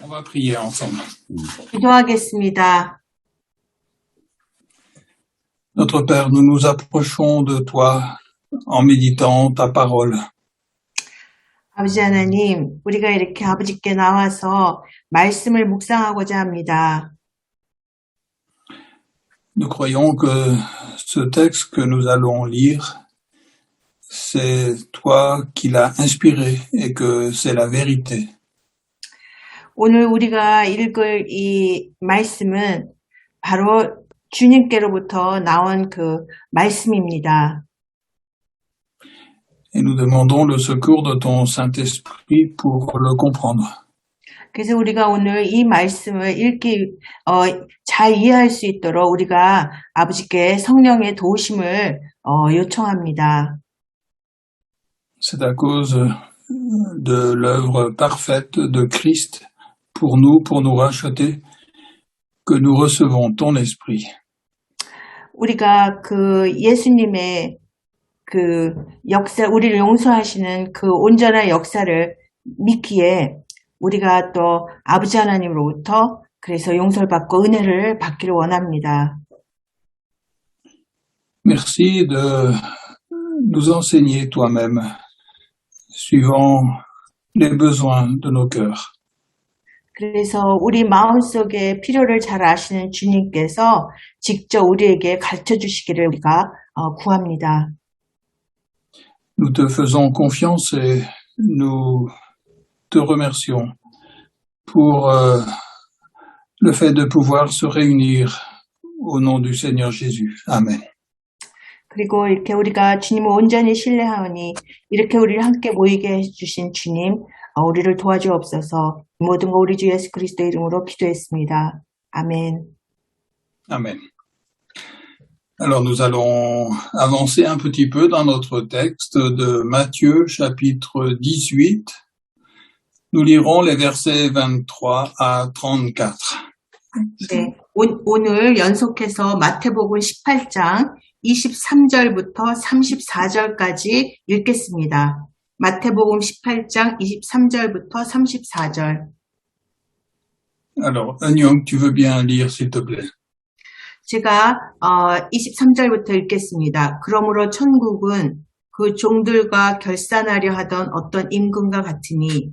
On va prier ensemble. 기도하겠습니다. Notre Père, nous nous approchons de toi en méditant ta parole. 아버지 하나님, 우리가 이렇게 아버지께 나와서 말씀을 묵상하고자 합니다. Nous croyons que ce texte que nous allons lire, c'est toi qui l'as inspiré et que c'est la vérité. 오늘 우리가 읽을 이 말씀은 바로 주님께로부터 나온 그 말씀입니다. Et nous demandons le secours de ton Saint-Esprit pour le comprendre. 그래서 우리가 오늘 이 말씀을 잘 이해할 수 있도록 우리가 아버지께 성령의 도우심을 요청합니다. C'est à cause de l'œuvre parfaite de Christ pour nous racheter, que nous recevons ton esprit. 우리가 그 예수님의 그 역사, 우리를 용서하시는 그 온전한 역사를 믿기에 우리가 또 아버지 하나님으로부터 그래서 용서를 받고 은혜를 받기를 원합니다. Merci de nous enseigner toi-même, suivant les besoins de nos cœurs. 그래서 우리 마음속의 필요를 잘 아시는 주님께서 직접 우리에게 가르쳐 주시기를 우리가 구합니다. Nous te faisons confiance et nous te remercions pour le fait de pouvoir se réunir au nom du Seigneur Jésus. Amen. 그리고 이렇게 우리가 주님을 온전히 신뢰하오니 이렇게 우리를 함께 모이게 해주신 주님, 우리를 도와주옵소서. 모든 거 우리 주 예수 그리스도 이름으로 기도했습니다. 아멘. Amen. Alors nous allons avancer un petit peu dans notre texte de Matthieu chapitre 18. Nous lirons les versets 23 à 34. 네, 오늘 연속해서 마태복음 18장 23절부터 34절까지 읽겠습니다. 마태복음 18장 23절부터 34절. Alors, Agnon, tu veux bien lire, s'il te plaît? 제가 23절부터 읽겠습니다. 그러므로 천국은 그 종들과 결산하려 하던 어떤 임금과 같으니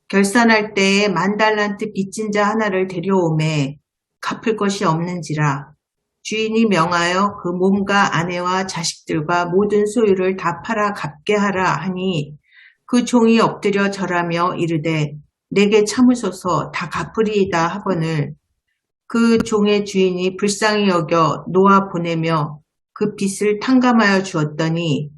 결산할 때에 10,000달란트 빚진 자 하나를 데려오매 갚을 것이 없는지라 주인이 명하여 그 몸과 아내와 자식들과 모든 소유를 다 팔아 갚게 하라 하니 그 종이 엎드려 절하며 이르되 내게 참으소서 다 갚으리이다 하거늘 그 종의 주인이 불쌍히 여겨 놓아 보내며 그 빚을 탕감하여 주었더니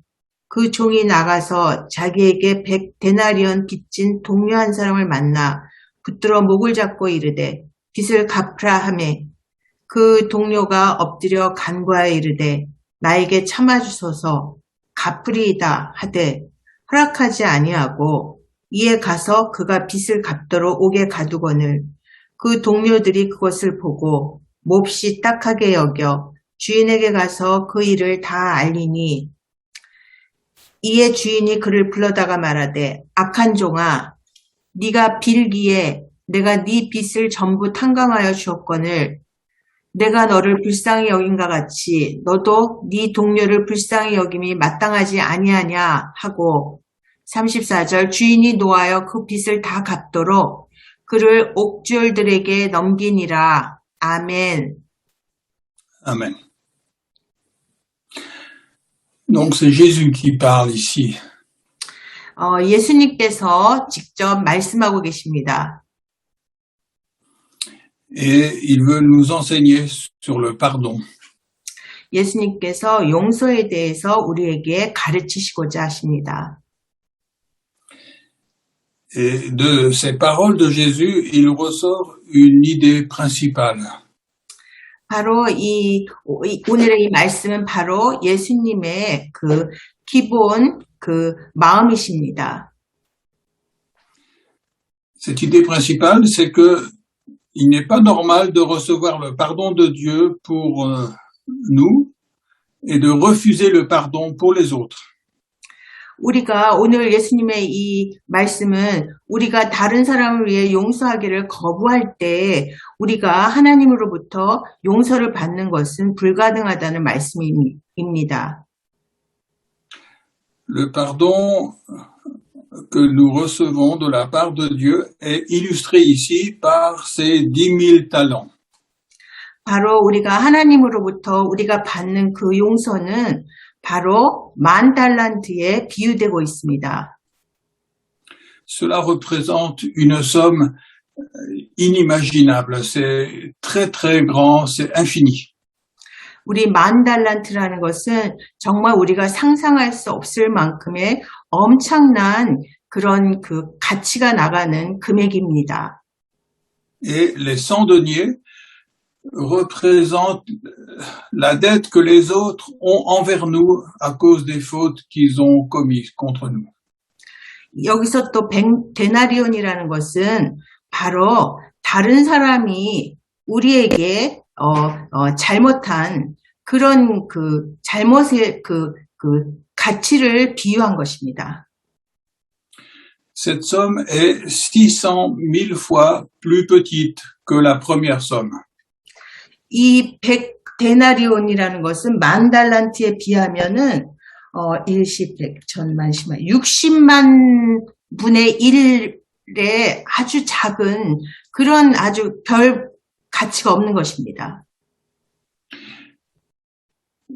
그 종이 나가서 자기에게 100데나리온 빚진 동료 한 사람을 만나 붙들어 목을 잡고 이르되 빚을 갚으라 하매 그 동료가 엎드려 간구하여 이르되 나에게 참아주소서 갚으리이다 하되 허락하지 아니하고 이에 가서 그가 빚을 갚도록 옥에 가두거늘 그 동료들이 그것을 보고 몹시 딱하게 여겨 주인에게 가서 그 일을 다 알리니 이에 주인이 그를 불러다가 말하되 악한 종아 네가 빌기에 내가 네 빚을 전부 탕감하여 주었거늘 내가 너를 불쌍히 여긴과 같이 너도 네 동료를 불쌍히 여김이 마땅하지 아니하냐 하고 34절 주인이 노하여 그 빚을 다 갚도록 그를 옥주얼들에게 넘기니라. 아멘. Amen. Donc c'est Jésus qui parle ici. 예수님께서 직접 말씀하고 계십니다. Et il veut nous enseigner sur le pardon. 예수님께서 용서에 대해서 우리에게 가르치시고자 하십니다. Et de ces paroles de Jésus, il ressort une idée principale. 바로 오늘의 이 말씀은 바로 예수님의 그 기본 그 마음이십니다. Cette idée principale, c'est que il n'est pas normal de recevoir le pardon de Dieu pour nous et de refuser le pardon pour les autres. 우리가 오늘 예수님의 이 말씀은 우리가 다른 사람을 위해 용서하기를 거부할 때 우리가 하나님으로부터 용서를 받는 것은 불가능하다는 말씀입니다. Le pardon que nous recevons de la part de Dieu est illustré ici par ces 10,000 talents. 바로 우리가 하나님으로부터 우리가 받는 그 용서는 바로 10,000달란트에 비유되고 있습니다. Cela représente une somme inimaginable. C'est très très grand, c'est infini. 우리 10,000달란트라는 것은 정말 우리가 상상할 수 없을 만큼의 엄청난 그런 그 가치가 나가는 금액입니다. Et les 100 deniers représentent la dette que les autres ont envers nous à cause des fautes qu'ils ont commises contre nous. 여기서 또 데나리온이라는 것은 바로 다른 사람이 우리에게 잘못한 그런 그 잘못의 그 가치를 비유한 것입니다. Cette somme est 600,000 fois plus petite que la première somme. 이 100데나리온이라는 것은 10,000달란트에 비하면은 일시 100, 천만, 10만, 60만 분의 1의 아주 작은 그런 아주 별 가치가 없는 것입니다.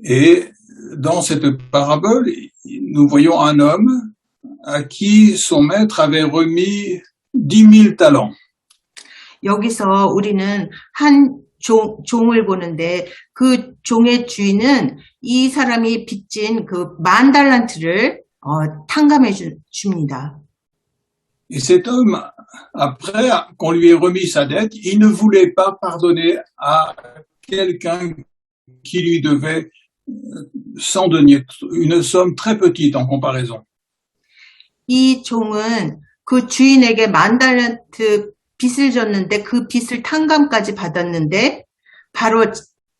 Et dans cette parabole, nous voyons un homme à qui son maître avait remis 10,000 talents. 여기서 우리는 한 종을 보는데 그 종의 주인은 이 사람이 빚진 그 10,000달란트를 탕감해 줍니다. Et cet homme, après qu'on lui ait remis sa dette, il ne voulait pas pardonner à quelqu'un qui lui devait 100 deniers, une somme très petite en comparaison. 이 종은 그 주인에게 10,000달란트 빚을 졌는데 그 빚을 탕감까지 받았는데 바로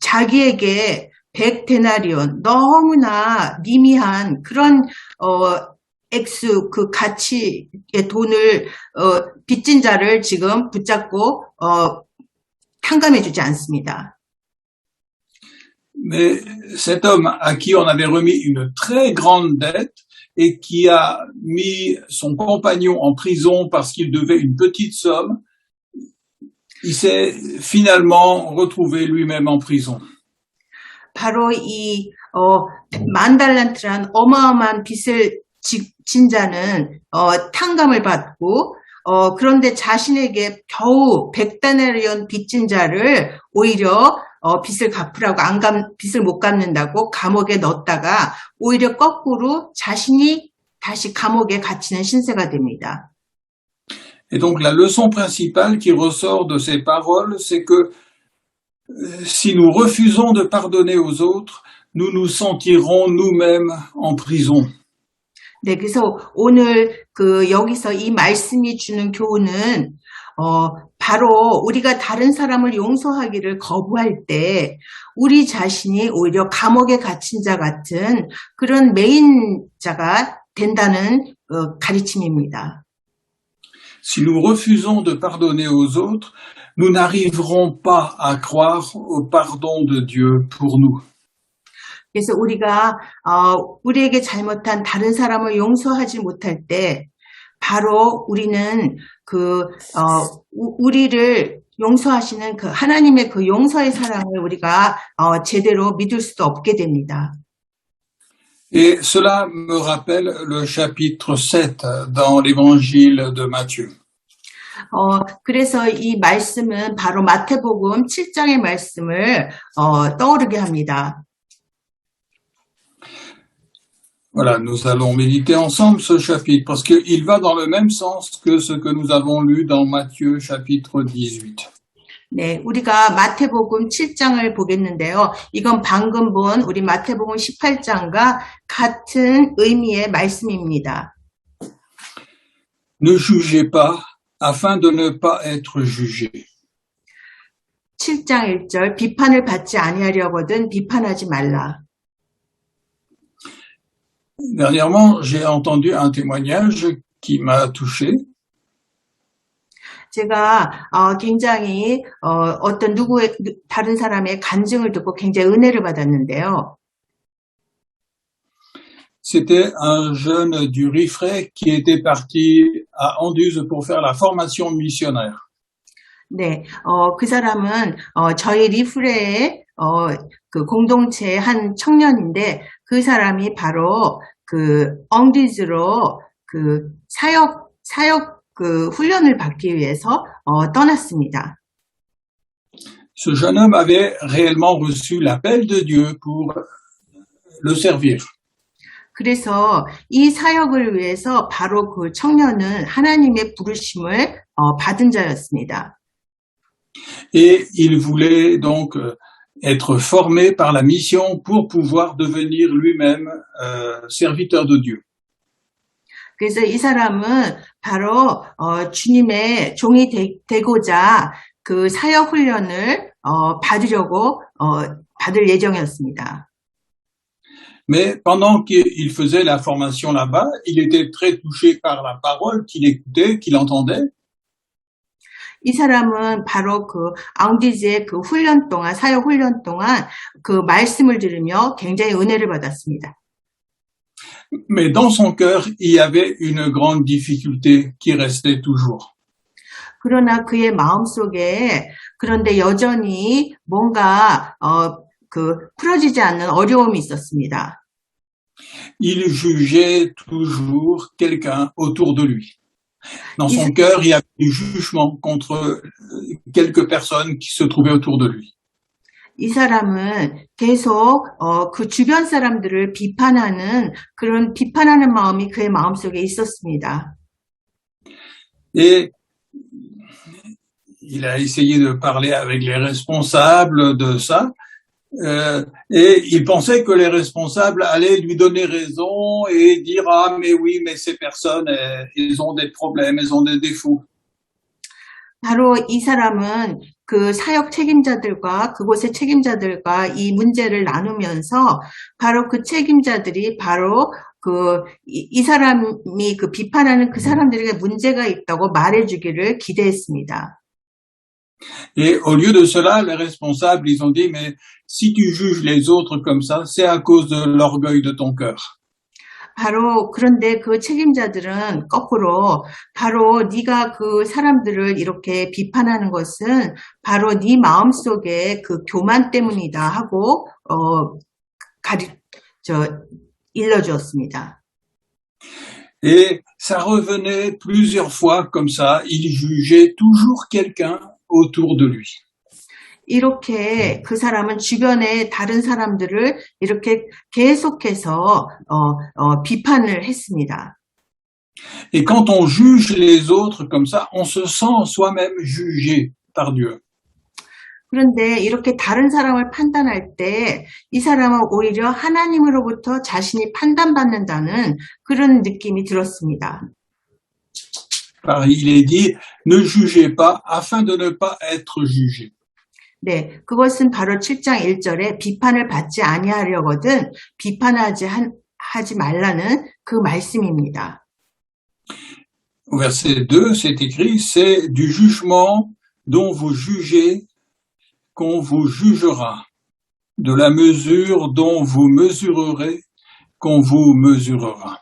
자기에게 100데나리온 너무나 미미한 그런 액수 그 가치의 돈을 빚진 자를 지금 붙잡고 탕감해 주지 않습니다. Mais cet homme à qui on avait remis une très grande dette et qui a mis son compagnon en prison parce qu'il devait une petite somme, il s'est finalement retrouvé lui-même en prison. 바로 이 10,000달란트란 어마어마한 빚을 진 자는 탕감을 받고 그런데 자신에게 겨우 100데나리온 빚진 자를 오히려 빚을 갚으라고 빚을 못 갚는다고 감옥에 넣었다가 오히려 거꾸로 자신이 다시 감옥에 갇히는 신세가 됩니다. Et donc la leçon principale qui ressort de ces paroles, c'est que si nous refusons de pardonner aux autres, nous nous sentirons nous-mêmes en prison. 네, 그래서 오늘 여기서 이 말씀이 주는 교훈은 바로 우리가 다른 사람을 용서하기를 거부할 때 우리 자신이 오히려 감옥에 갇힌 자 같은 그런 매인자가 된다는 가르침입니다. Si nous refusons de pardonner aux autres, nous n'arriverons pas à croire au pardon de Dieu pour nous. 그래서 우리가 우리에게 잘못한 다른 사람을 용서하지 못할 때 바로 우리는 우리를 용서하시는 그 하나님의 그 용서의 사랑을 우리가 제대로 믿을 수도 없게 됩니다. Et cela me rappelle le chapitre 7 dans l'évangile de Matthieu. 그래서 이 말씀은 바로 마태복음 7장의 말씀을 떠오르게 합니다. Voilà, nous allons méditer ensemble ce chapitre parce qu'il va dans le même sens que ce que nous avons lu dans Matthieu chapitre 18. 네, 우리가 마태복음 7장을 보겠는데요. 이건 방금 본 우리 마태복음 18장과 같은 의미의 말씀입니다. Ne jugez pas afin de ne pas être jugé. 7장 1절 비판을 받지 아니하려거든 비판하지 말라. Dernièrement, j'ai entendu un témoignage qui m'a touché. 제가 굉장히 어떤 다른 사람의 간증을 듣고 굉장히 은혜를 받았는데요. C'était un jeune du Riffray qui était parti à Anduze pour faire la formation missionnaire. 네, 그 사람은 저희 리프레의 그 공동체의 한 청년인데 그 사람이 바로 그 엉디즈로 그 사역 그 훈련을 받기 위해서 떠났습니다. Ce jeune homme avait réellement reçu l'appel de Dieu pour le servir. 그래서 이 사역을 위해서 바로 그 청년은 하나님의 부르심을 받은 자였습니다. Et il voulait donc être formé par la mission pour pouvoir devenir lui-même serviteur de Dieu. 그래서 이 사람은 바로 주님의 종이 되고자 그 사역 훈련을 받을 예정이었습니다. Mais pendant qu'il faisait la formation là-bas, il était très touché par la parole qu'il écoutait, qu'il entendait. 이 사람은 바로 그 앙디즈의 그 훈련 동안, 사역 훈련 동안 그 말씀을 들으며 굉장히 은혜를 받았습니다. Mais dans son cœur, il y avait une grande difficulté qui restait toujours. 그러나 그의 마음속에 그런데 여전히 뭔가 그 풀어지지 않는 어려움이 있었습니다. Il jugeait toujours quelqu'un autour de lui. Dans son cœur, il y avait du jugement contre quelques personnes qui se trouvaient autour de lui. 이 사람은 계속 그 주변 사람들을 비판하는 그런 비판하는 마음이 그의 마음속에 있었습니다. Et il a essayé de parler avec les responsables de ça. Et il pensait que les responsables allaient lui donner raison et dire « Ah, mais oui, mais ces personnes, elles ont des problèmes, elles ont des défauts. » 바로 이 사람은 그 사역 책임자들과 그곳의 책임자들과 이 문제를 나누면서 바로 그 책임자들이 바로 이 사람이 그 비판하는 그 사람들에게 문제가 있다고 말해주기를 기대했습니다. Et au lieu de cela, les responsables, ils ont dit, mais si tu juges les autres comme ça, c'est à cause de l'orgueil de ton cœur. 바로 그런데 그 책임자들은 거꾸로 바로 네가 그 사람들을 이렇게 비판하는 것은 바로 네 마음속에 그 교만 때문이다 하고 일러주었습니다. Et ça revenait plusieurs fois comme ça, il jugeait toujours quelqu'un autour de lui. 이렇게 그 사람은 주변의 다른 사람들을 이렇게 계속해서 비판을 했습니다. Et quand on juge les autres comme ça, on se sent soi-même jugé par Dieu. 그런데 이렇게 다른 사람을 판단할 때 이 사람은 오히려 하나님으로부터 자신이 판단받는다는 그런 느낌이 들었습니다. Il est dit, ne jugez pas afin de ne pas être jugé. 네, 그것은 바로 7장 1절에 비판을 받지 아니하려거든 비판하지 하지 말라는 그 말씀입니다. Au verset 2, c'est écrit, c'est du jugement dont vous jugez qu'on vous jugera, de la mesure dont vous mesurerez qu'on vous mesurera.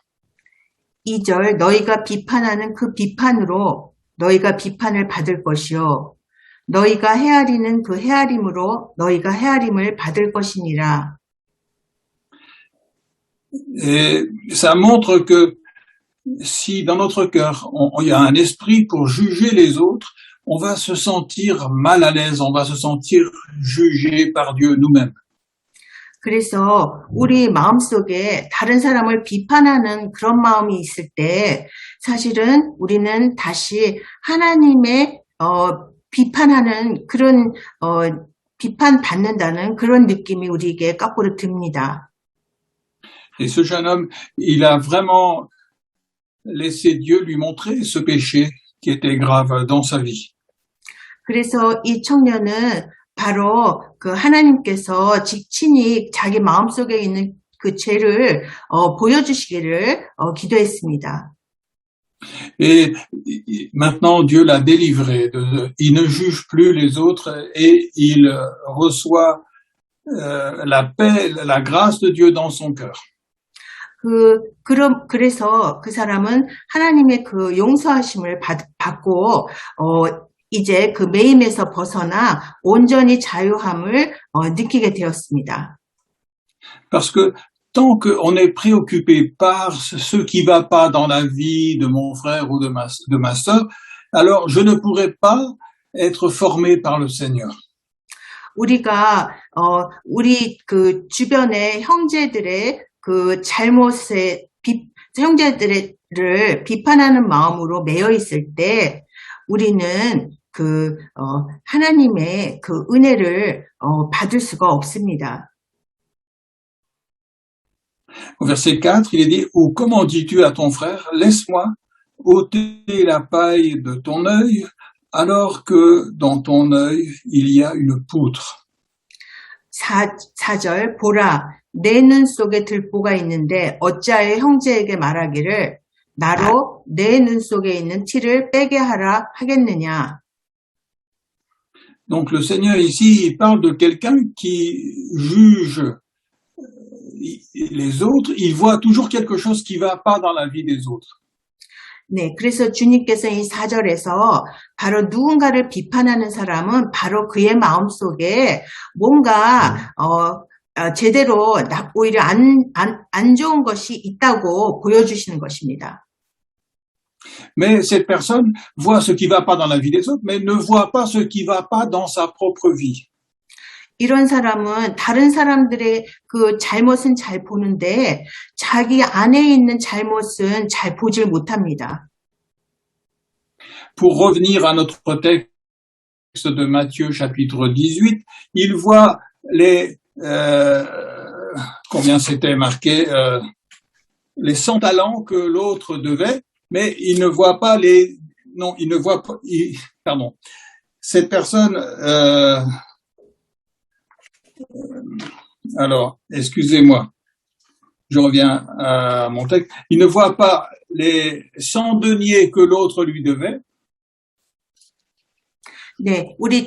2절, 너희가 비판하는 그 비판으로 너희가 비판을 받을 것이요. 너희가 헤아리는 그 헤아림으로 너희가 헤아림을 받을 것이니라. Et ça montre que si dans notre cœur, il y a un esprit pour juger les autres, on va se sentir mal à l'aise, on va se sentir jugé par Dieu nous-mêmes. 그래서 우리 마음속에 다른 사람을 비판하는 그런 마음이 있을 때 사실은 우리는 다시 하나님의 비판하는 그런 비판받는다는 그런 느낌이 우리에게 거꾸로 듭니다. Et ce jeune homme, il a vraiment laissé Dieu lui montrer ce péché qui était grave dans sa vie. 그래서 이 청년은 바로 그 하나님께서 친히 자기 마음속에 있는 그 죄를 보여주시기를 기도했습니다. Et maintenant, Dieu l'a délivré. Il ne juge plus les autres et il reçoit la paix, la grâce de Dieu dans son cœur. 그래서 그 사람은 하나님의 그 용서하심을 받고, 이제 그 매임에서 벗어나 온전히 자유함을 느끼게 되었습니다. Parce que tant qu'on est préoccupé par ce qui va pas dans la vie de mon frère ou de ma sœur, alors je ne pourrai pas être formé par le Seigneur. 우리가 우리 그 주변의 형제들의 그 형제들을 비판하는 마음으로 매여 있을 때 우리는 하나님의 그 은혜를 받을 수가 없습니다. Au verset 4, il est dit, ou comment dis-tu à ton frère, laisse-moi ôter la paille de ton œil, alors que dans ton œil, il y a une poutre. 4절, 보라, 내 눈 속에 들보가 있는데 어찌하여 형제에게 말하기를 나로 내 눈 속에 있는 티를 빼게 하라 하겠느냐. Donc le Seigneur ici, il parle de quelqu'un qui juge les autres, il voit toujours quelque chose qui va pas dans la vie des autres. 네, 그래서 주님께서 이 4절에서 바로 누군가를 비판하는 사람은 바로 그의 마음속에 뭔가 제대로 오히려 안 좋은 것이 있다고 보여주시는 것입니다. Mais cette personne voit ce qui va pas dans la vie des autres, mais ne voit pas ce qui va pas dans sa propre vie. 이런 사람은 다른 사람들의 그 잘못은 잘 보는데 자기 안에 있는 잘못은 잘 보질 못합니다. Pour revenir à notre texte de Matthieu chapitre 18, il voit combien c'était marqué, les 100 talents que l'autre devait, mais il ne voit pas cette personne, alors, excusez-moi, je reviens à mon texte. Il ne voit pas les 100 deniers que l'autre lui devait. 네, 우리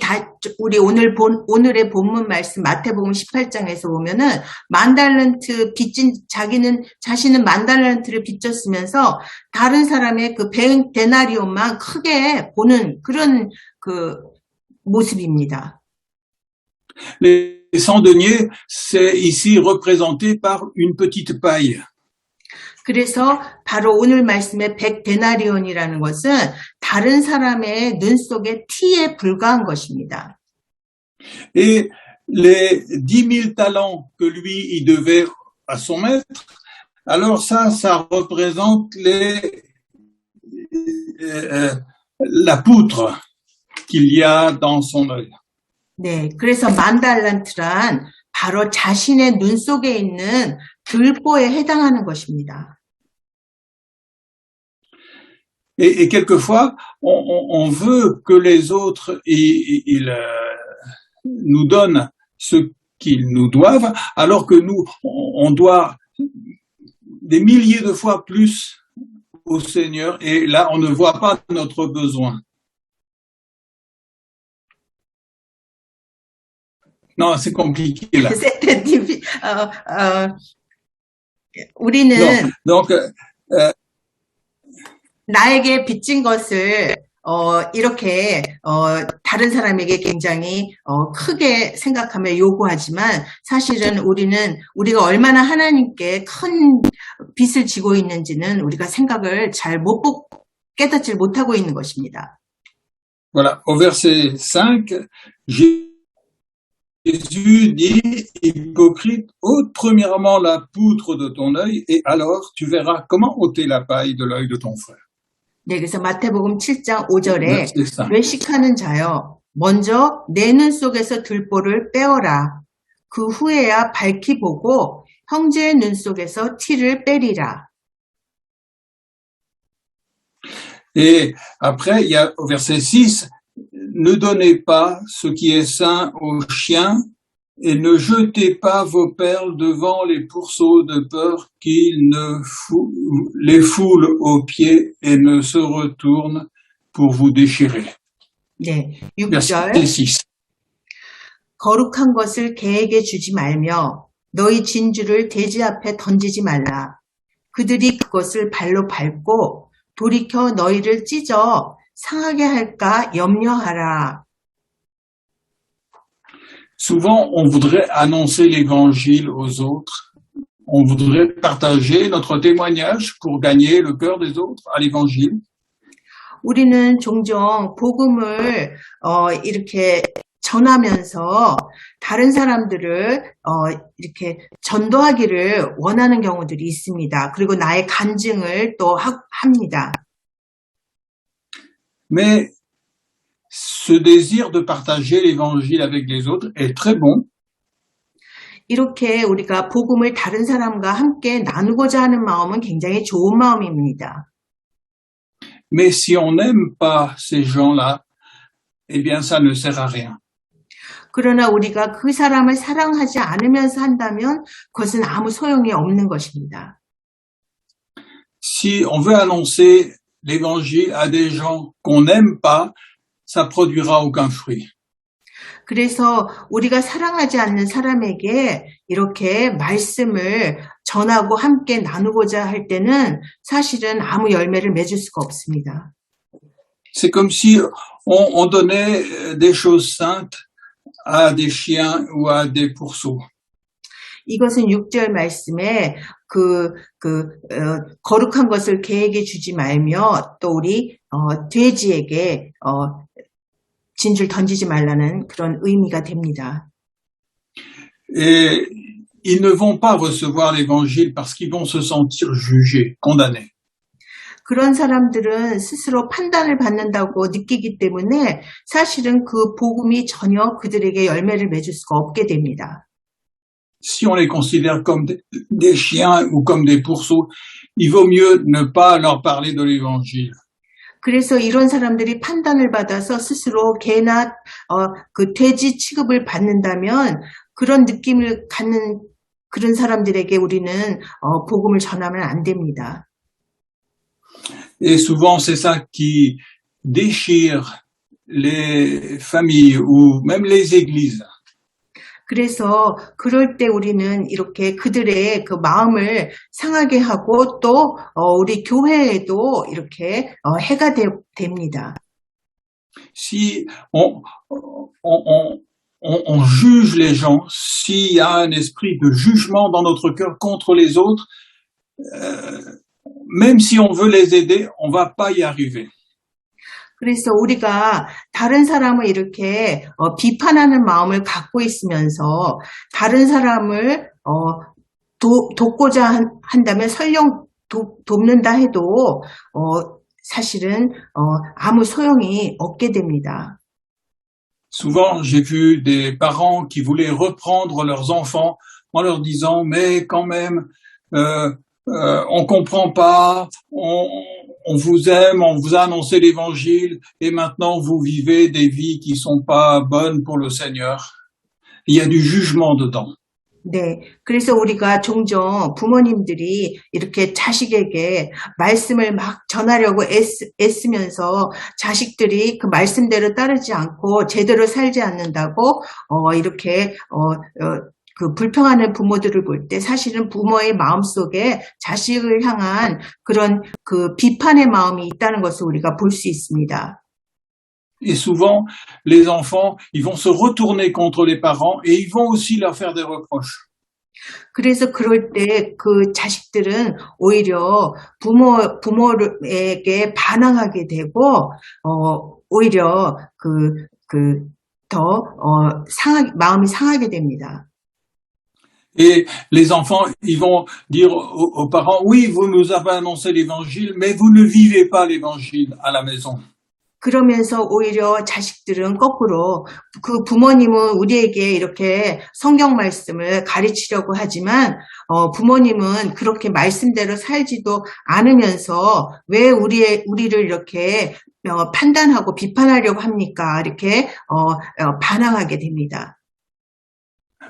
오늘의 본문 말씀 마태복음 18장에서 보면은 자신은 만 달란트를 빚졌으면서 다른 사람의 그 데나리온만 크게 보는 그런 그 모습입니다. Les 100 deniers, c'est ici représenté par une petite paille. 그래서 바로 오늘 말씀의 100데나리온이라는 것은 다른 사람의 눈 속의 티에 불과한 것입니다. Et les 10,000 talents que lui, il devait à son maître, alors ça représente la poutre qu'il y a dans son œil. 네, 그래서 만 달란트란 바로 자신의 눈 속에 있는 들보에 해당하는 것입니다. Et quelquefois, on veut que les autres nous donnent ce qu'ils nous doivent, alors que nous, on doit des milliers de fois plus au Seigneur, et là, on ne voit pas notre besoin. Non, c'est compliqué là. 우리는 donc 나에게 빚진 것을 이렇게 다른 사람에게 굉장히 크게 생각하며 요구하지만 사실은 우리가 얼마나 하나님께 큰 빚을 지고 있는지는 우리가 생각을 깨닫지 못하고 있는 것입니다. Voilà, au verset 5, Jésus dit, hypocrite, ôte premièrement la poutre de ton œil et alors tu verras comment ôter la paille de l'œil de ton frère. 네, 그래서 마태복음 7장 5절에 외식하는 자여 먼저 내 눈 속에서 들보를 빼어라. 그 후에야 밝히 보고 형제의 눈 속에서 티를 빼리라. Et après, il y a au verset 6, ne donnez pas ce qui est sain aux chiens Et ne jetez pas vos perles devant les pourceaux de peur qu'ils ne les foulent aux pieds et ne se retournent pour vous déchirer. 네, Verset 6절. 6. 거룩한 것을 개에게 주지 말며 너희 진주를 돼지 앞에 던지지 말라. 그들이 그것을 발로 밟고 돌이켜 너희를 찢어 상하게 할까 염려하라. Souvent, on voudrait annoncer l'évangile aux autres. On voudrait partager notre témoignage pour gagner le cœur des autres à l'évangile. 우리는 종종 복음을 이렇게 전하면서 다른 사람들을 이렇게 전도하기를 원하는 경우들이 있습니다. 그리고 나의 간증을 또 합니다. Mais ce désir de partager l'évangile avec les autres est très bon. 이렇게 우리가 복음을 다른 사람과 함께 나누고자 하는 마음은 굉장히 좋은 마음입니다. Mais si on n'aime pas ces gens-là, eh bien, ça ne sert à rien. 그러나 우리가 그 사람을 사랑하지 않으면서 한다면 그것은 아무 소용이 없는 것입니다. Si on veut annoncer l'évangile à des gens qu'on n'aime pas, ça produira aucun fruit. 그래서 우리가 사랑하지 않는 사람에게 이렇게 말씀을 전하고 함께 나누고자 할 때는 사실은 아무 열매를 맺을 수가 없습니다. C'est comme si on donnait des choses saintes à des chiens ou à des pourceaux. 이것은 6절 말씀에 거룩한 것을 개에게 주지 말며 또 우리 돼지에게 진줄 던지지 말라는 그런 의미가 됩니다. Et ils ne vont pas recevoir l'évangile parce qu'ils vont se sentir jugés, condamnés. 그런 사람들은 스스로 판단을 받는다고 느끼기 때문에 사실은 그 복음이 전혀 그들에게 열매를 맺을 수가 없게 됩니다. Si on les considère comme des chiens ou comme des pourceaux, il vaut mieux ne pas leur parler de l'évangile. 그래서 이런 사람들이 판단을 받아서 스스로 개나 그 돼지 취급을 받는다면 그런 느낌을 갖는 그런 사람들에게 우리는 복음을 전하면 안 됩니다. Et souvent, c'est ça qui déchire les familles ou même les églises. 그래서 그럴 때 우리는 이렇게 그들의 그 마음을 상하게 하고 또 우리 교회에도 이렇게 해가 됩니다. Si on juge les gens, s'il y a un esprit de jugement dans notre cœur contre les autres, même si on veut les aider, on va pas y arriver. 그래서 우리가 다른 사람을 이렇게 비판하는 마음을 갖고 있으면서 다른 사람을 돕고자 한다면 설령 돕는다 해도 사실은 아무 소용이 없게 됩니다. Souvent, j'ai vu des parents qui voulaient reprendre leurs enfants en leur disant « mais quand même, on comprend pas, on vous aime, on vous a annoncé l'évangile et maintenant vous vivez des vies qui sont pas bonnes pour le Seigneur. » Il y a du jugement dedans. 네, 그래서 우리가 종종 부모님들이 이렇게 자식에게 말씀을 막 전하려고 애쓰면서 자식들이 그 말씀대로 따르지 않고 제대로 살지 않는다고 이렇게 그 불평하는 부모들을 볼 때 사실은 부모의 마음속에 자식을 향한 그런 그 비판의 마음이 있다는 것을 우리가 볼 수 있습니다. Et souvent, les enfants, ils vont se retourner contre les parents et ils vont aussi leur faire des reproches. 그래서 그럴 때 그 자식들은 오히려 부모에게 반항하게 되고 오히려 마음이 상하게 됩니다. Et les enfants, ils vont dire aux parents, oui, vous nous avez annoncé l'évangile, mais vous ne vivez pas l'évangile à la maison. 그러면서 오히려 자식들은 거꾸로 그 부모님은 우리에게 이렇게 성경 말씀을 가르치려고 하지만 부모님은 그렇게 말씀대로 살지도 않으면서 왜 우리를 이렇게 판단하고 비판하려고 합니까? 이렇게 반항하게 됩니다.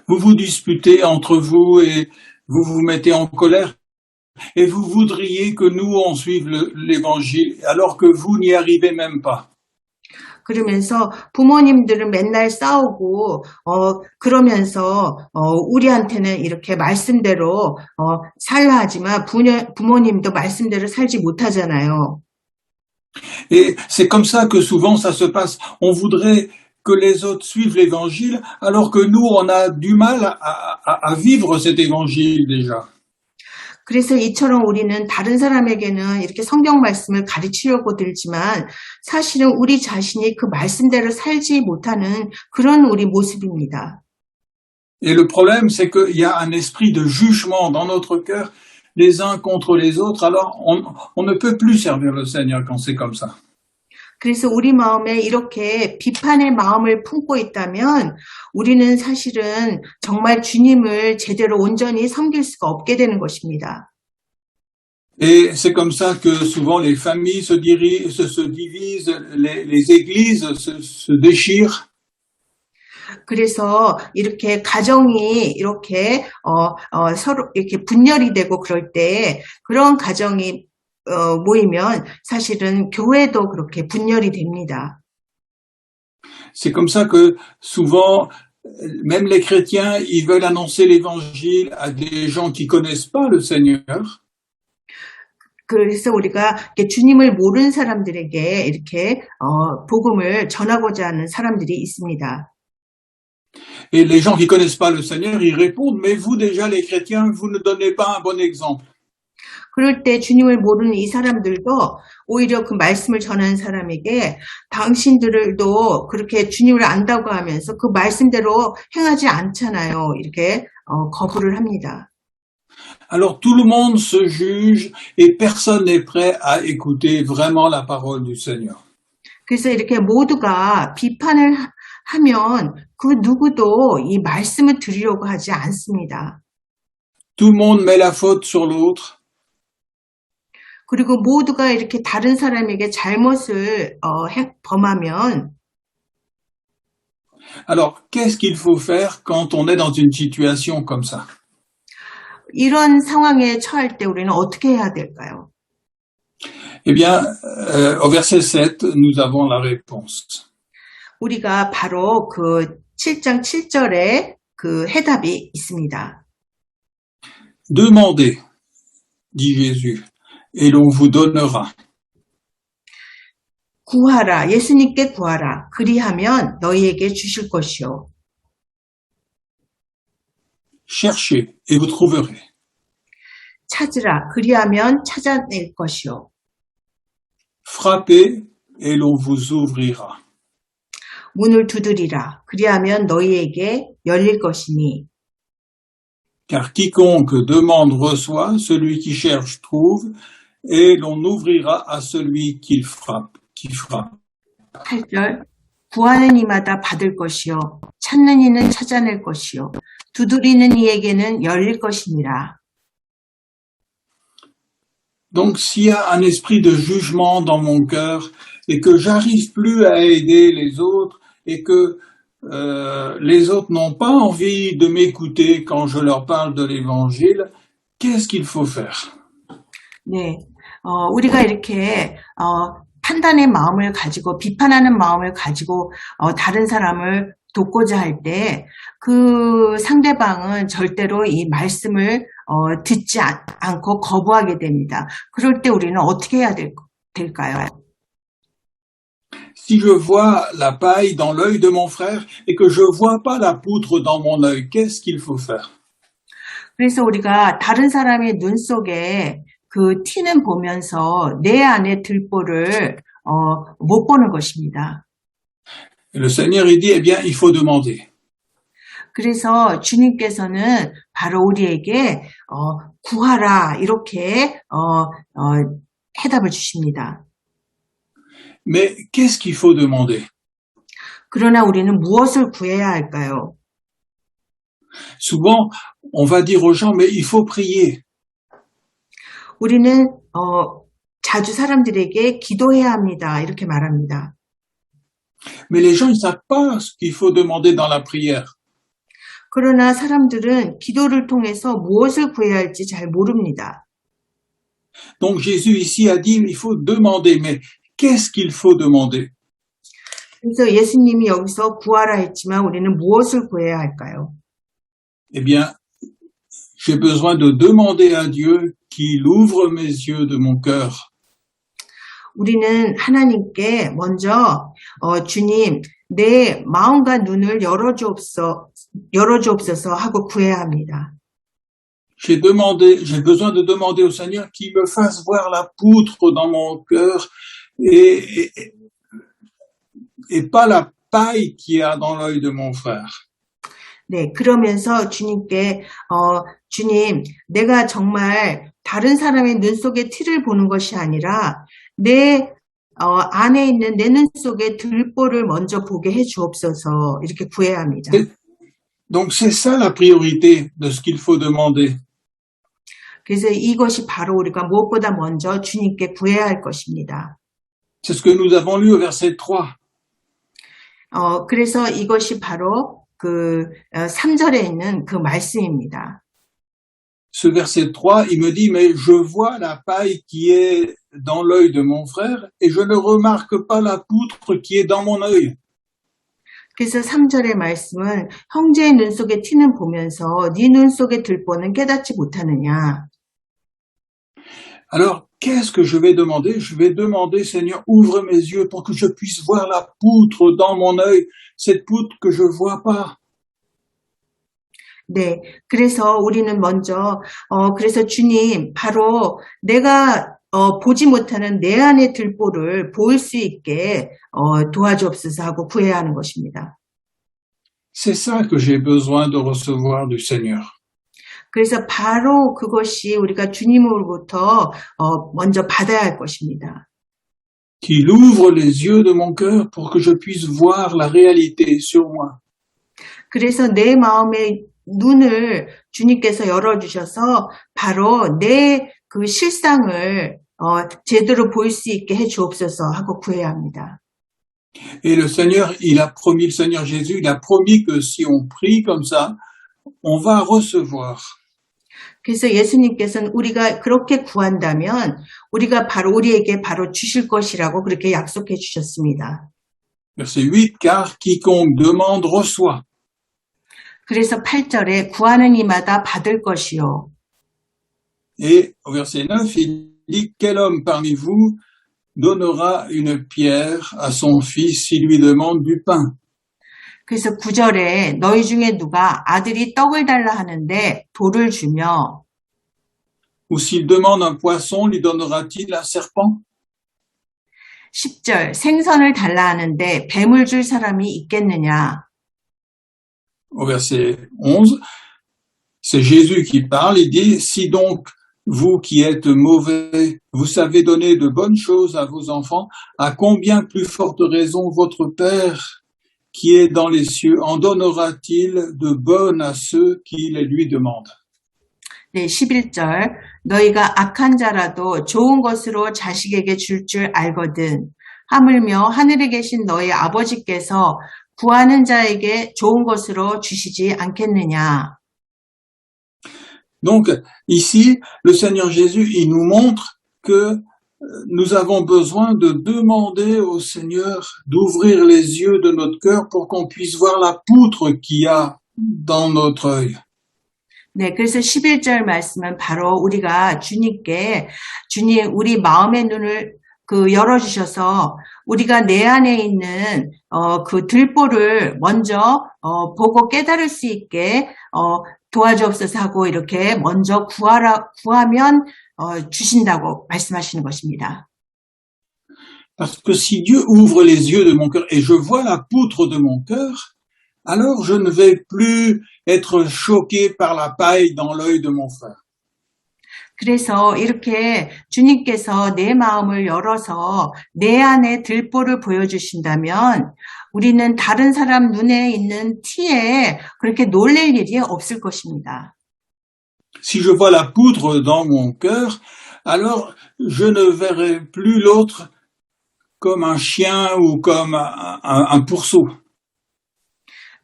vous vous disputez entre vous et vous vous mettez en colère et vous voudriez que nous on suive l'évangile alors que vous n'y arrivez même pas. 그러면서 부모님들은 맨날 싸우고 그러면서 우리한테는 이렇게 말씀대로 살라 하지만 부모님도 말씀대로 살지 못하잖아요. Et c'est comme ça que souvent ça se passe. On voudrait que les autres suivent l'évangile alors que nous on a du mal à vivre cet évangile déjà. 그래서 이처럼 우리는 다른 사람에게는 이렇게 성경 말씀을 가르치려고 들지만 사실은 우리 자신이 그 말씀대로 살지 못하는 그런 우리 모습입니다. Et le problème, c'est qu'il y a un esprit de jugement dans notre cœur, les uns contre les autres. Alors, on ne peut plus servir le Seigneur quand c'est comme ça. 그래서 우리 마음에 이렇게 비판의 마음을 품고 있다면 우리는 사실은 정말 주님을 제대로 온전히 섬길 수가 없게 되는 것입니다. Et c'est comme ça que souvent les familles se divisent, les églises se déchirent. 그래서 이렇게 가정이 이렇게 서로 이렇게 분열이 되고 그럴 때 그런 가정이 모이면 사실은 교회도 그렇게 분열이 됩니다. C'est comme ça que souvent, même les chrétiens, ils veulent annoncer l'évangile à des gens qui connaissent pas le Seigneur. 그래서 우리가 주님을 모르는 사람들에게 이렇게 복음을 전하고자 하는 사람들이 있습니다. Et les gens qui connaissent pas le Seigneur, ils répondent, mais vous déjà les chrétiens, vous ne donnez pas un bon exemple. 그럴 때 주님을 모르는 이 사람들도 오히려 그 말씀을 전하는 사람에게 당신들도 그렇게 주님을 안다고 하면서 그 말씀대로 행하지 않잖아요. 이렇게 거부를 합니다. Alors tout le monde se juge et personne n'est prêt à écouter vraiment la parole du Seigneur. 그래서 이렇게 모두가 비판을 하면 그 누구도 이 말씀을 들으려고 하지 않습니다. Tout le monde met la faute sur l'autre. 그리고 모두가 이렇게 다른 사람에게 잘못을 범하면 Alors, qu'est-ce qu'il faut faire quand on est dans une situation comme ça? 이런 상황에 처할 때 우리는 어떻게 해야 될까요? Eh bien, au verset 7, nous avons la réponse. 우리가 바로 그 7장 7절에 그 해답이 있습니다. Demandez, dit Jésus, et l'on vous donnera. 구하라, 예수님께 구하라. 그리하면 너희에게 주실 것이요. Cherchez, et vous trouverez. 찾으라, 그리하면 찾아낼 것이요. Frappez, et l'on vous ouvrira. 문을 두드리라, 그리하면 너희에게 열릴 것이니. Car quiconque demande reçoit, celui qui cherche trouve, et l'on ouvrira à celui qui frappe. 8절, 구하는 이마다 받을 것이요. 찾는 이는 찾아낼 것이요. 두드리는 이에게는 열릴 것이니라. Donc, s'il y a un esprit de jugement dans mon cœur et que j'arrive plus à aider les autres et que les autres n'ont pas envie de m'écouter quand je leur parle de l'évangile, qu'est-ce qu'il faut faire? 네, 우리가 이렇게 판단의 마음을 가지고 비판하는 마음을 가지고 다른 사람을 돕고자 할 때 그 상대방은 절대로 이 말씀을 듣지 않고 거부하게 됩니다. 그럴 때 우리는 어떻게 해야 될까요? Si je vois la paille dans l'œil de mon frère et que je vois pas la poutre dans mon œil, qu'est-ce qu'il faut faire? 그래서 우리가 다른 사람의 눈 속에 그 티는 보면서 내 안에 들보를 못 보는 것입니다. Et le Seigneur, il dit, eh bien, il faut demander. 그래서 주님께서는 바로 우리에게 구하라 이렇게 해답을 주십니다. Mais qu'est-ce qu'il faut demander? 그러나 우리는 무엇을 구해야 할까요? Souvent, on va dire aux gens, mais il faut prier. 우리는 자주 사람들에게 기도해야 합니다. 이렇게 말합니다. Mais les gens, ils savent pas ce qu'il faut demander dans la prière. 그러나 사람들은 기도를 통해서 무엇을 구해야 할지 잘 모릅니다. Donc Jésus ici a dit, il faut demander, mais qu'est-ce qu'il faut demander? 그래서 예수님이 여기서 구하라 했지만 우리는 무엇을 구해야 할까요? Eh bien, j'ai besoin de demander à Dieu qu'il ouvre mes yeux de mon cœur. 우리는 하나님께 먼저 주님, 내 마음과 눈을 열어주옵소서 하고 구해야 합니다. J'ai besoin de demander au Seigneur qu'il me fasse voir la poutre dans mon cœur et pas la paille qu'il y a dans l'œil de mon frère. 네, 그러면서 주님께 주님, 내가 정말 다른 사람의 눈 속에 티를 보는 것이 아니라 내 안에 있는 내 눈 속에 들보를 먼저 보게 해 주옵소서 이렇게 구해야 합니다. Donc c'est ça la priorité de ce qu'il faut demander. 그래서 이것이 바로 우리가 무엇보다 먼저 주님께 구해야 할 것입니다. C'est ce que nous avons lu au verset 3. 그래서 이것이 바로 그 3절에 있는 그 말씀입니다. Ce verset 3, il me dit, mais je vois la paille qui est dans l'œil de mon frère et je ne remarque pas la poutre qui est dans mon œil. 그래서 3절의 말씀은 형제의 눈 속에 티는 보면서 네 눈 속에 들보는 깨닫지 못하느냐. Alors, qu'est-ce que je vais demander? Je vais demander, Seigneur, ouvre mes yeux pour que je puisse voir la poutre dans mon œil, cette poutre que je vois pas. 네, 그래서 우리는 먼저 그래서 주님, 바로 내가 보지 못하는 내 안의 들보를 보일 수 있게 도와주옵소서 하고 구해야 하는 것입니다. C'est ça que j'ai besoin de recevoir du Seigneur. 그래서 바로 그것이 우리가 주님으로부터 먼저 받아야 할 것입니다. Qu'il ouvre les yeux de mon cœur pour que je puisse voir la réalité sur moi. 그래서 내 마음의 눈을 주님께서 열어주셔서 바로 내 그 실상을 제대로 보일 수 있게 해 주옵소서 하고 구해야 합니다. Et le Seigneur Jésus, il a promis que si on prie comme ça, on va recevoir. 그래서 예수님께서는 우리가 그렇게 구한다면 우리에게 바로 주실 것이라고 그렇게 약속해 주셨습니다. Verset 8, car quiconque demande reçoit. 그래서 8절에 구하는 이마다 받을 것이요. Et au verset 9, il dit, quel homme parmi vous donnera une pierre à son fils s'il lui demande du pain? 그래서 9절에 너희 중에 누가 아들이 떡을 달라 하는데 돌을 주며 Ou s'il demande un poisson, lui donnera-t-il un serpent? 10절 생선을 달라 하는데 뱀을 줄 사람이 있겠느냐? Au verset 11, c'est Jésus qui parle, il dit, si donc vous qui êtes mauvais, vous savez donner de bonnes choses à vos enfants, à combien plus forte raison votre Père qui est dans les cieux en donnera-t-il de bonnes à ceux qui les lui demandent? 네, 11절 너희가 악한 자라도 좋은 것으로 자식에게 줄 알거든 하물며 하늘에 계신 너희 아버지께서 구하는 자에게 좋은 것으로 주시지 않겠느냐. Donc, ici, le Seigneur Jésus, il nous montre que nous avons besoin de demander au Seigneur d'ouvrir les yeux de notre cœur pour qu'on puisse voir la poutre qu'il y a dans notre œil. 네, 그래서 11절 말씀은 바로 우리가 주님께 주님 우리 마음의 눈을 열어주셔서 우리가 내 안에 있는 그 들보를 먼저 보고 깨달을 수 있게 도와주옵소서 하고 이렇게 먼저 구하면 주신다고 말씀하시는 것입니다. Parce que si Dieu ouvre les yeux de mon cœur et je vois la poutre de mon cœur, alors je ne vais plus être choqué par la paille dans l'œil de mon frère. 그래서 이렇게 주님께서 내 마음을 열어서 내 안에 들보를 보여주신다면 우리는 다른 사람 눈에 있는 티에 그렇게 놀랄 일이 없을 것입니다. Si je vois la poutre dans mon cœur, alors je ne verrai plus l'autre comme un chien ou comme un pourceau.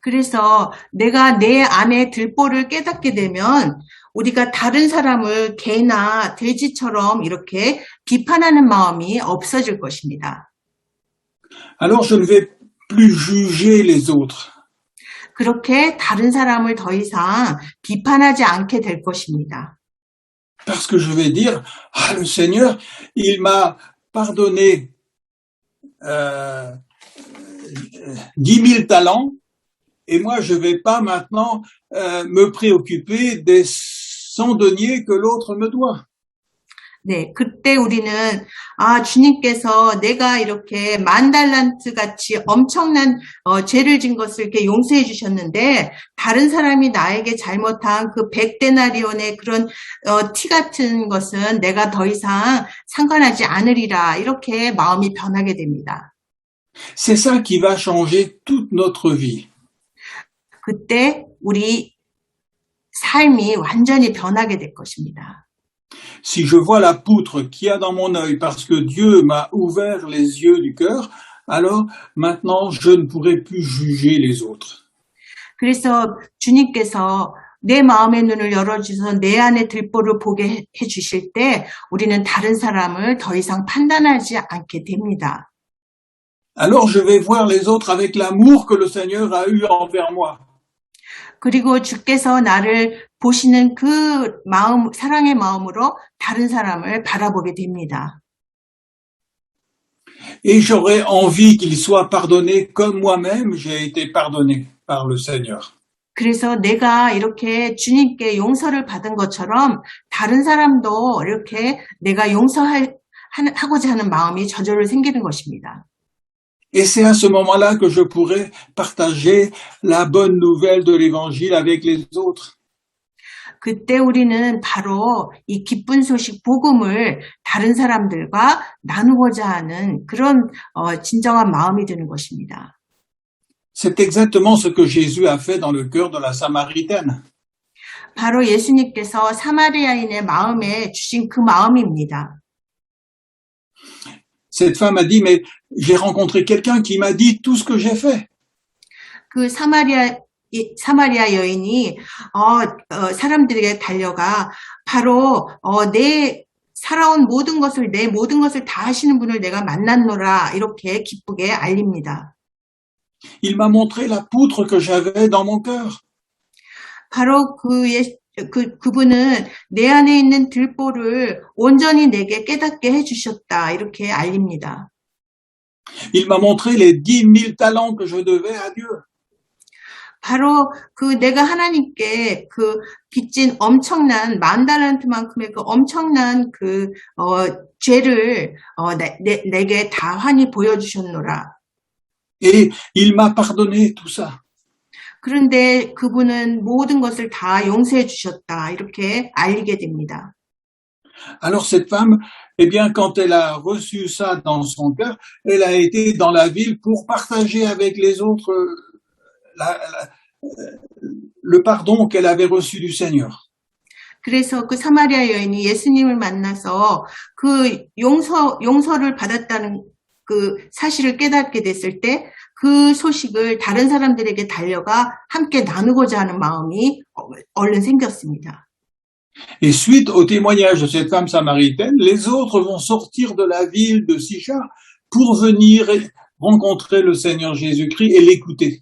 그래서 내가 내 안에 들보를 깨닫게 되면 우리가 다른 사람을 개나 돼지처럼 이렇게 비판하는 마음이 없어질 것입니다. Alors je ne vais plus juger les autres. 그렇게 다른 사람을 더 이상 비판하지 않게 될 것입니다. Parce que je vais dire, ah, le Seigneur, il m'a pardonné 10 000 talents, et moi je vais pas maintenant me préoccuper des 100 deniers que l'autre me doit. 네, 그때 우리는 주님께서 내가 이렇게 10,000달란트 같이 엄청난 죄를 진 것을 이렇게 용서해 주셨는데 다른 사람이 나에게 잘못한 그 100데나리온의 그런 티 같은 것은 내가 더 이상 상관하지 않으리라 이렇게 마음이 변하게 됩니다. C'est ça qui va changer toute notre vie. 그때 우리 삶이 완전히 변하게 될 것입니다. Si je vois la poutre qu'il y a dans mon œil parce que Dieu m'a ouvert les yeux du cœur, alors maintenant je ne pourrai plus juger les autres. 그래서 주님께서 내 마음의 눈을 열어주셔서 내 안에 들보를 보게 해주실 때 우리는 다른 사람을 더 이상 판단하지 않게 됩니다. Alors je vais voir les autres avec l'amour que le Seigneur a eu envers moi. 그리고 주께서 나를 보시는 그 마음, 사랑의 마음으로 다른 사람을 바라보게 됩니다. Et j'aurai envie qu'il soit pardonné comme moi-même j'ai été pardonné par le Seigneur. 그래서 내가 이렇게 주님께 용서를 받은 것처럼 다른 사람도 이렇게 내가 용서하고자 하는 마음이 저절로 생기는 것입니다. Et c'est à ce moment-là que je pourrai partager la bonne nouvelle de l'Évangile avec les autres. 그때 우리는 바로 이 기쁜 소식 복음을 다른 사람들과 나누고자 하는 그런 진정한 마음이 드는 것입니다. C'est exactement ce que Jésus a fait dans le cœur de la Samaritaine. 바로 예수님께서 사마리아인의 마음에 주신 그 마음입니다. Cette femme a dit, mais j'ai rencontré quelqu'un qui m'a dit tout ce que j'ai fait. 그 사마리아 여인이 사람들에게 달려가 바로 내 살아온 모든 것을 내 모든 것을 다 하시는 분을 내가 만났노라 이렇게 기쁘게 알립니다. Il m'a montré la poutre que j'avais dans mon cœur. 바로 그분은 내 안에 있는 들보를 온전히 내게 깨닫게 해주셨다 이렇게 알립니다. Il m'a montré les 10 000 talents que je devais à Dieu. 바로 내가 하나님께 빚진 엄청난 10,000달란트만큼의 엄청난 죄를 내게 다 환히 보여주셨노라. Et il m'a pardonné tout ça. 그런데 그분은 모든 것을 다 용서해 주셨다. 이렇게 알리게 됩니다. Alors cette femme, eh bien, quand elle a reçu ça dans son cœur, elle a été dans la ville pour partager avec les autres le pardon qu'elle avait reçu du Seigneur. 그래서 그 사마리아 여인이 예수님을 만나서 용서를 받았다는 사실을 깨닫게 됐을 때 그 소식을 다른 사람들에게 달려가 함께 나누고자 하는 마음이 얼른 생겼습니다. Et suite au témoignage de cette femme samaritaine, les autres vont sortir de la ville de Sichar pour venir rencontrer le Seigneur Jésus-Christ et l'écouter.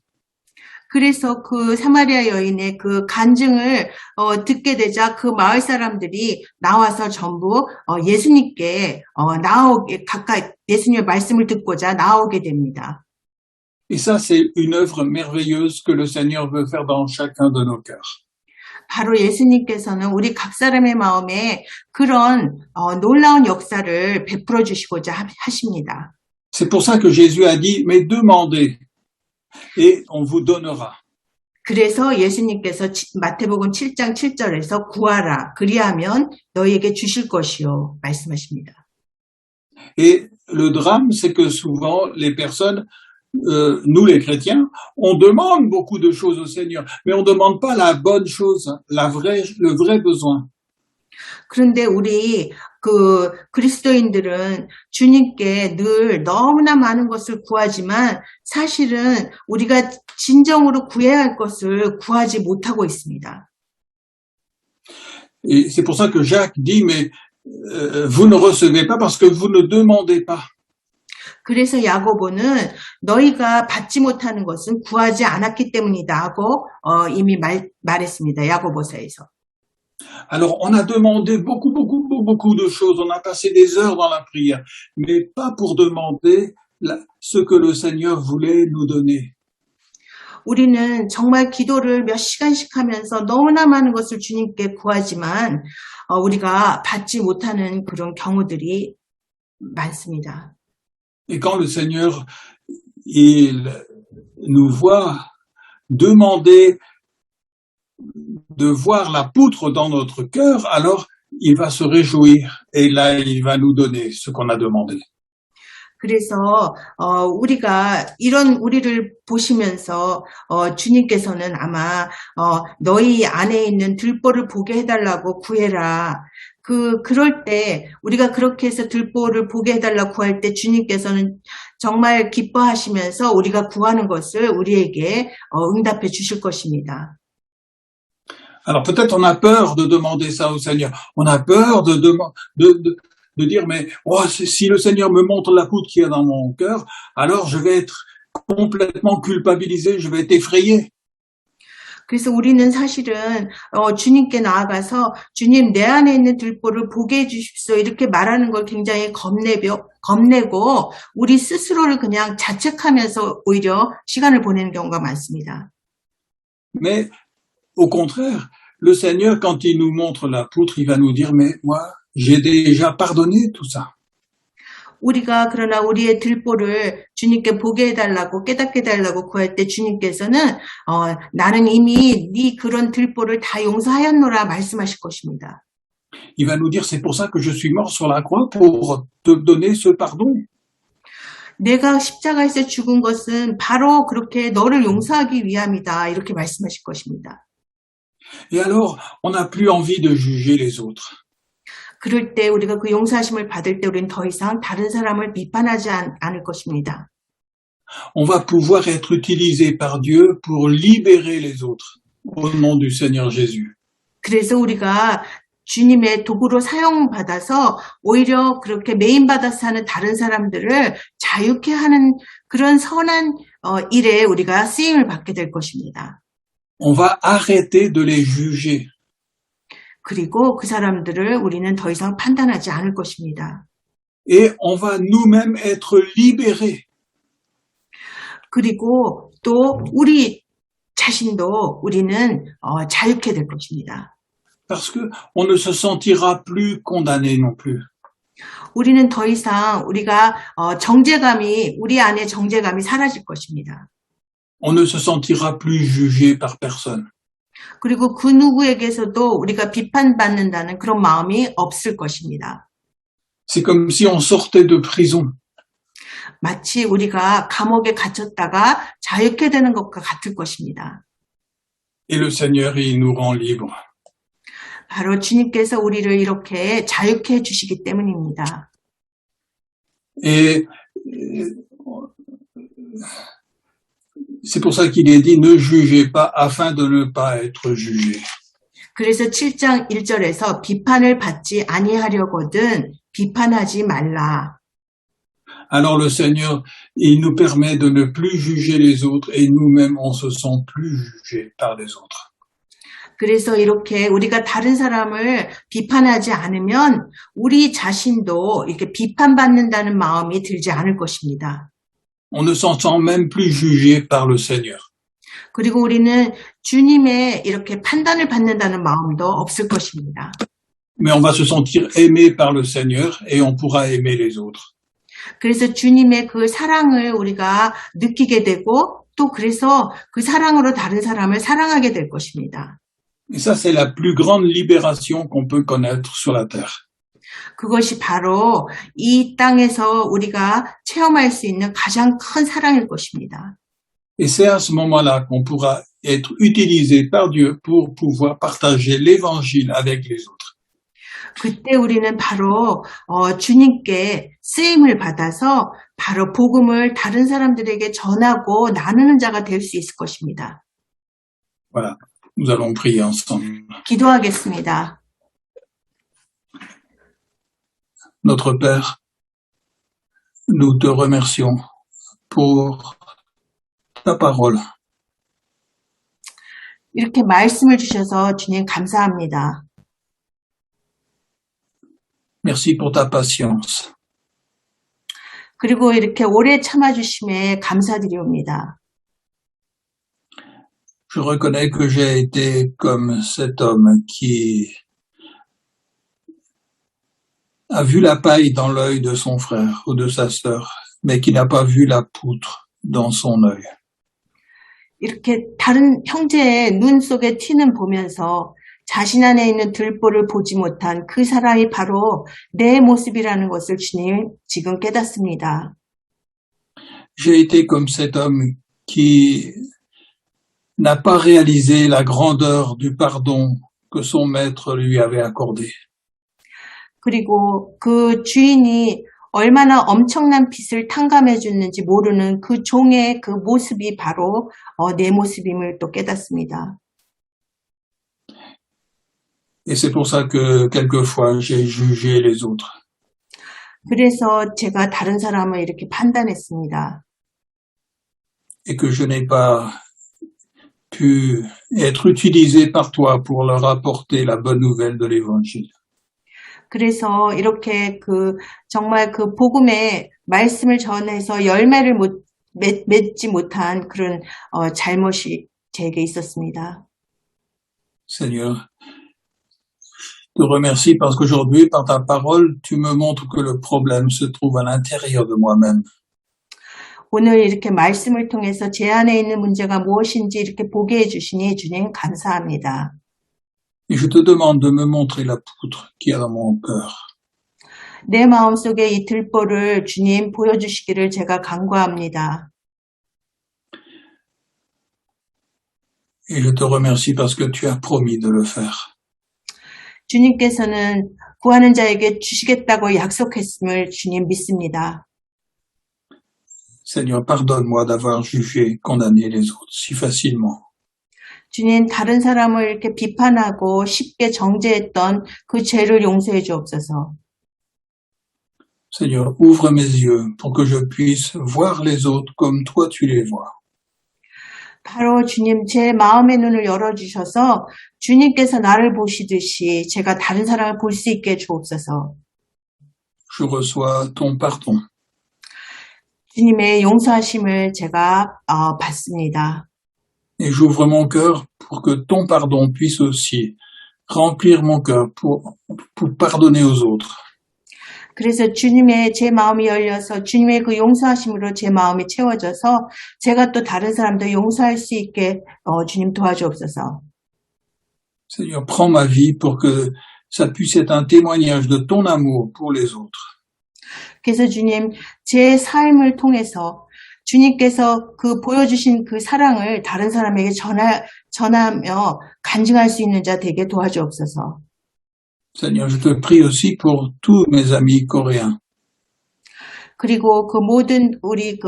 그래서 그 사마리아 여인의 간증을 듣게 되자 그 마을 사람들이 나와서 전부 예수님께 가까이 예수님의 말씀을 듣고자 나오게 됩니다. Et ça, c'est une œuvre merveilleuse que le Seigneur veut faire dans chacun de nos cœurs. 바로 예수님께서는 우리 각 사람의 마음에 그런 놀라운 역사를 베풀어 주시고자 하십니다. C'est pour ça que Jésus a dit, mais demandez et on vous donnera. 그래서 예수님께서 마태복음 7장 7절에서 구하라. 그리하면 너희에게 주실 것이요. 말씀하십니다. Et le drame, c'est que souvent, les personnes, nous les chrétiens, on demande beaucoup de choses au Seigneur, mais on ne demande pas la bonne chose, le vrai besoin. 그런데 우리 그 그리스도인들은 주님께 늘 너무나 많은 것을 구하지만 사실은 우리가 진정으로 구해야 할 것을 구하지 못하고 있습니다. Et c'est pour ça que Jacques dit, mais vous ne recevez pas parce que vous ne demandez pas. 그래서 야고보는 너희가 받지 못하는 것은 구하지 않았기 때문이다 하고 이미 말했습니다. 야고보서에서. Alors, on a demandé beaucoup de choses. On a passé des heures dans la prière, mais pas pour demander ce que le Seigneur voulait nous donner. 우리는 정말 기도를 몇 시간씩 하면서 너무나 많은 것을 주님께 구하지만 우리가 받지 못하는 그런 경우들이 많습니다. Et quand le Seigneur, il nous voit demander de voir la poutre dans notre cœur, alors il va se réjouir et là il va nous donner ce qu'on a demandé. 그래서 우리가 이런 우리를 보시면서 주님께서는 아마 너희 안에 있는 들보를 보게 해달라고 구해라. 그럴 때 우리가 그렇게 해서 들보를 보게 해달라고 구할 때 주님께서는 정말 기뻐하시면서 우리가 구하는 것을 우리에게 응답해 주실 것입니다. Alors peut-être on a peur de demander ça au Seigneur. On a peur de dire, mais si le Seigneur me montre la poutre qu'il y a dans mon cœur, alors je vais être complètement culpabilisé, je vais être effrayé. 그래서 우리는 사실은 주님께 나아가서 주님 내 안에 있는 들보를 보게 해주십시오 이렇게 말하는 걸 굉장히 겁내고 우리 스스로를 그냥 자책하면서 오히려 시간을 보내는 경우가 많습니다. Mais au contraire, le Seigneur, quand il nous montre la poutre, il va nous dire, mais moi, j'ai déjà pardonné tout ça. 우리가 그러나 우리의 들보를 주님께 보게 해달라고 깨닫게 해달라고 구할 때 주님께서는 나는 이미 네 그런 들보를 다 용서하였노라 말씀하실 것입니다. Il va nous dire, c'est pour ça que je suis mort sur la croix pour te donner ce pardon. 내가 십자가에서 죽은 것은 바로 그렇게 너를 용서하기 위함이다 이렇게 말씀하실 것입니다. Et alors, on n'a plus envie de juger les autres. 그럴 때 우리가 그 용서하심을 받을 때 우리는 더 이상 다른 사람을 비판하지 않을 것입니다. On va pouvoir être utilisé par Dieu pour libérer les autres au nom du Seigneur Jésus. 그래서 우리가 주님의 도구로 사용받아서 오히려 그렇게 메인받아서 하는 다른 사람들을 자유케 하는 그런 선한 일에 우리가 쓰임을 받게 될 것입니다. On va arrêter de les juger. 그리고 그 사람들을 우리는 더 이상 판단하지 않을 것입니다. Et on va nous-mêmes être libérés. 그리고 또 우리 자신도 우리는 자유케 될 것입니다. Parce que on ne se sentira plus condamné non plus. 우리는 더 이상 우리가 우리 안에 정죄감이 사라질 것입니다. On ne se sentira plus jugé par personne. 그리고 그 누구에게서도 우리가 비판받는다는 그런 마음이 없을 것입니다. C'est comme si on sortait de prison. 마치 우리가 감옥에 갇혔다가 자유케 되는 것과 같을 것입니다. Et le Seigneur, il nous rend libres. 바로 주님께서 우리를 이렇게 자유케 해주시기 때문입니다. Et c'est pour ça qu'il est dit, ne jugez pas afin de ne pas être jugé. 그래서 7장 1절에서 비판을 받지 아니하려거든 비판하지 말라. Alors le Seigneur, il nous permet de ne plus juger les autres et nous-mêmes, on se sent plus jugés par les autres. 그래서 이렇게 우리가 다른 사람을 비판하지 않으면 우리 자신도 이렇게 비판받는다는 마음이 들지 않을 것입니다. On ne s'en sent même plus jugé par le Seigneur. 그리고 우리는 주님의 이렇게 판단을 받는다는 마음도 없을 것입니다. Mais on va se sentir aimé par le Seigneur et on pourra aimer les autres. 그래서 주님의 그 사랑을 우리가 느끼게 되고 또 그래서 그 사랑으로 다른 사람을 사랑하게 될 것입니다. Et ça, c'est la plus grande libération qu'on peut connaître sur la terre. 그것이 바로 이 땅에서 우리가 체험할 수 있는 가장 큰 사랑일 것입니다. Et c'est à ce moment-là qu'on pourra être utilisé par Dieu pour pouvoir partager l'évangile avec les autres. 그때 우리는 바로 주님께 쓰임을 받아서 바로 복음을 다른 사람들에게 전하고 나누는 자가 될 수 있을 것입니다. Voilà, nous allons prier ensemble. 기도하겠습니다. Notre Père, nous te remercions pour ta parole. 이렇게 말씀을 주셔서 주님 감사합니다. Merci pour ta patience. 그리고 이렇게 오래 참아주심에 감사드리옵니다. Je reconnais que j'ai été comme cet homme qui a vu la paille dans l'œil de son frère ou de sa sœur, mais qui n'a pas vu la poutre dans son œil. 이렇게 다른 형제의 눈 속에 티는 보면서 자신 안에 있는 들보를 보지 못한 그 사람이 바로 내 모습이라는 것을 주님 지금 깨닫습니다. J'ai été comme cet homme qui n'a pas réalisé la grandeur du pardon que son maître lui avait accordé. 그리고 그 주인이 얼마나 엄청난 빚을 탕감해 줬는지 모르는 그 종의 그 모습이 바로 내 모습임을 또 깨닫습니다. Et c'est pour ça que quelquefois j'ai jugé les autres. 그래서 제가 다른 사람을 이렇게 판단했습니다. Et que je n'ai pas pu être utilisé par toi pour leur apporter la bonne nouvelle de l'évangile. 그래서 이렇게 정말 그 복음의 말씀을 전해서 열매를 맺지 못한 그런 잘못이 제게 있었습니다. Seigneur, je te remercie parce qu'aujourd'hui, par ta parole, tu me montres que le problème se trouve à l'intérieur de moi-même. 오늘 이렇게 말씀을 통해서 제 안에 있는 문제가 무엇인지 이렇게 보게 해주시니 주님 감사합니다. Et je te demande de me montrer la poutre qu'il y a dans mon cœur. 내 마음속에 이 들보를 주님 보여주시기를 제가 간구합니다. Et je te remercie parce que tu as promis de le faire. 주님께서는 구하는 자에게 주시겠다고 약속했음을 주님 믿습니다. Seigneur, pardonne-moi d'avoir jugé, condamné les autres si facilement. 주님, 다른 사람을 이렇게 비판하고 쉽게 정죄했던 그 죄를 용서해 주옵소서. Seigneur, ouvre mes yeux pour que je puisse voir les autres comme toi tu les vois. 바로 주님, 제 마음의 눈을 열어주셔서 주님께서 나를 보시듯이 제가 다른 사람을 볼 수 있게 주옵소서. Je reçois ton pardon. 주님의 용서하심을 제가 받습니다. Et j'ouvre mon cœur pour que ton pardon puisse aussi remplir mon cœur pour pardonner aux autres. 그래서 주님의 제 마음이 열려서 주님의 그 용서하심으로 제 마음이 채워져서 제가 또 다른 사람도 용서할 수 있게 주님 도와주옵소서. Seigneur, prends ma vie pour que ça puisse être un témoignage de ton amour pour les autres. 그래서 주님, 제 삶을 통해서 주님께서 그 보여주신 그 사랑을 다른 사람에게 전하며 간증할 수 있는 자 되게 도와주옵소서. Seigneur, je te prie aussi pour tous mes amis coréens. 그리고 그 모든 우리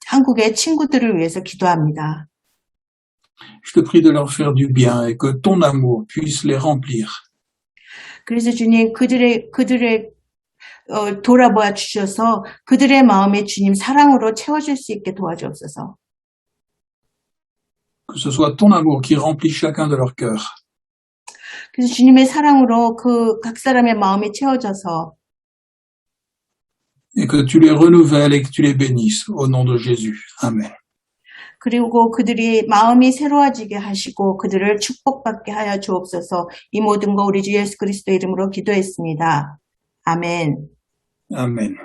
한국의 친구들을 위해서 기도합니다. Je te prie de leur faire du bien et que ton amour puisse les remplir. 그래서 주님, 그들의 돌아보아 주셔서 그들의 마음에 주님 사랑으로 채워줄 수 있게 도와주옵소서. Que ce soit ton amour qui remplit chacun de leur cœur. 그래서 주님의 사랑으로 각 사람의 마음이 채워져서 Et que tu les renouvelles et que tu les bénisses au nom de Jésus. Amen. 그리고 그들이 마음이 새로워지게 하시고 그들을 축복받게 하여 주옵소서. 이 모든 거 우리 주 예수 그리스도 이름으로 기도했습니다. 아멘. Amen.